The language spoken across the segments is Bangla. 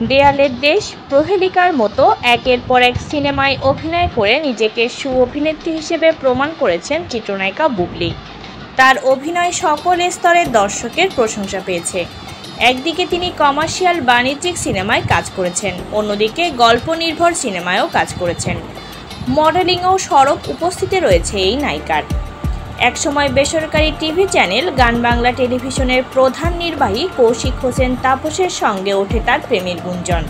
দেয়ালের দেশ, প্রহেলিকার মতো একের পর এক সিনেমায় অভিনয় করে নিজেকে সুঅভিনেত্রী হিসেবে প্রমাণ করেছেন চিত্রনায়িকা বুবলী। তার অভিনয় সকল স্তরের দর্শকের প্রশংসা পেয়েছে। একদিকে তিনি কমার্শিয়াল বাণিজ্যিক সিনেমায় কাজ করেছেন, অন্যদিকে গল্প নির্ভর সিনেমায়ও কাজ করেছেন। মডেলিংয়েও সরব উপস্থিতি রয়েছে এই নায়িকার। একসময় বেসরকারি টিভি চ্যানেল গান বাংলা টেলিভিশনের প্রধান নির্বাহী কৌশিক হোসেন তাপসের সঙ্গে ওঠে তার প্রেমের গুঞ্জন।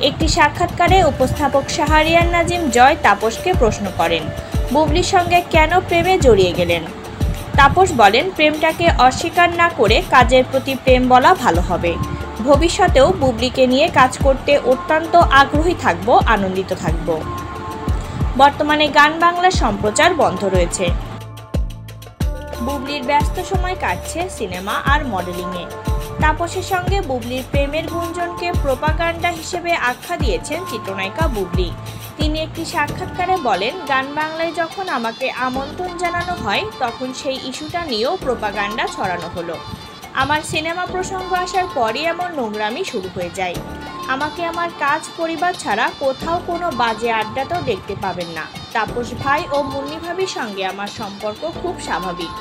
একটি সাক্ষাৎকারে উপস্থাপক শাহরিয়ার নাজিম জয় তাপসকে প্রশ্ন করেন, বুবলীর সঙ্গে কেন প্রেমে জড়িয়ে গেলেন। তাপস বলেন, প্রেমটাকে অস্বীকার না করে কাজের প্রতি প্রেম বলা ভালো হবে। ভবিষ্যতেও বুবলীকে নিয়ে কাজ করতে অত্যন্ত আগ্রহী থাকব, আনন্দিত থাকব। বর্তমানে গান বাংলা সম্প্রচার বন্ধ রয়েছে। বুবলীর ব্যস্ত সময় কাটছে সিনেমা আর মডেলিংয়ে। তাপসের সঙ্গে বুবলীর প্রেমের গুঞ্জনকে প্রোপাগান্ডা হিসেবে আখ্যা দিয়েছেন চিত্রনায়িকা বুবলী। তিনি একটি সাক্ষাৎকারে বলেন, গান বাংলায় যখন আমাকে আমন্ত্রণ জানানো হয় তখন সেই ইস্যুটা নিয়েও প্রোপাগান্ডা ছড়ানো হলো। আমার সিনেমা প্রসঙ্গ আসার পরই এমন নোংরামি শুরু হয়ে যায়। আমাকে আমার কাজ পরিবার ছাড়া কোথাও কোনো বাজে আড্ডাতেও দেখতে পাবেন না। তাপস ভাই ও মুন্নি ভাবির সঙ্গে আমার সম্পর্ক খুব স্বাভাবিক।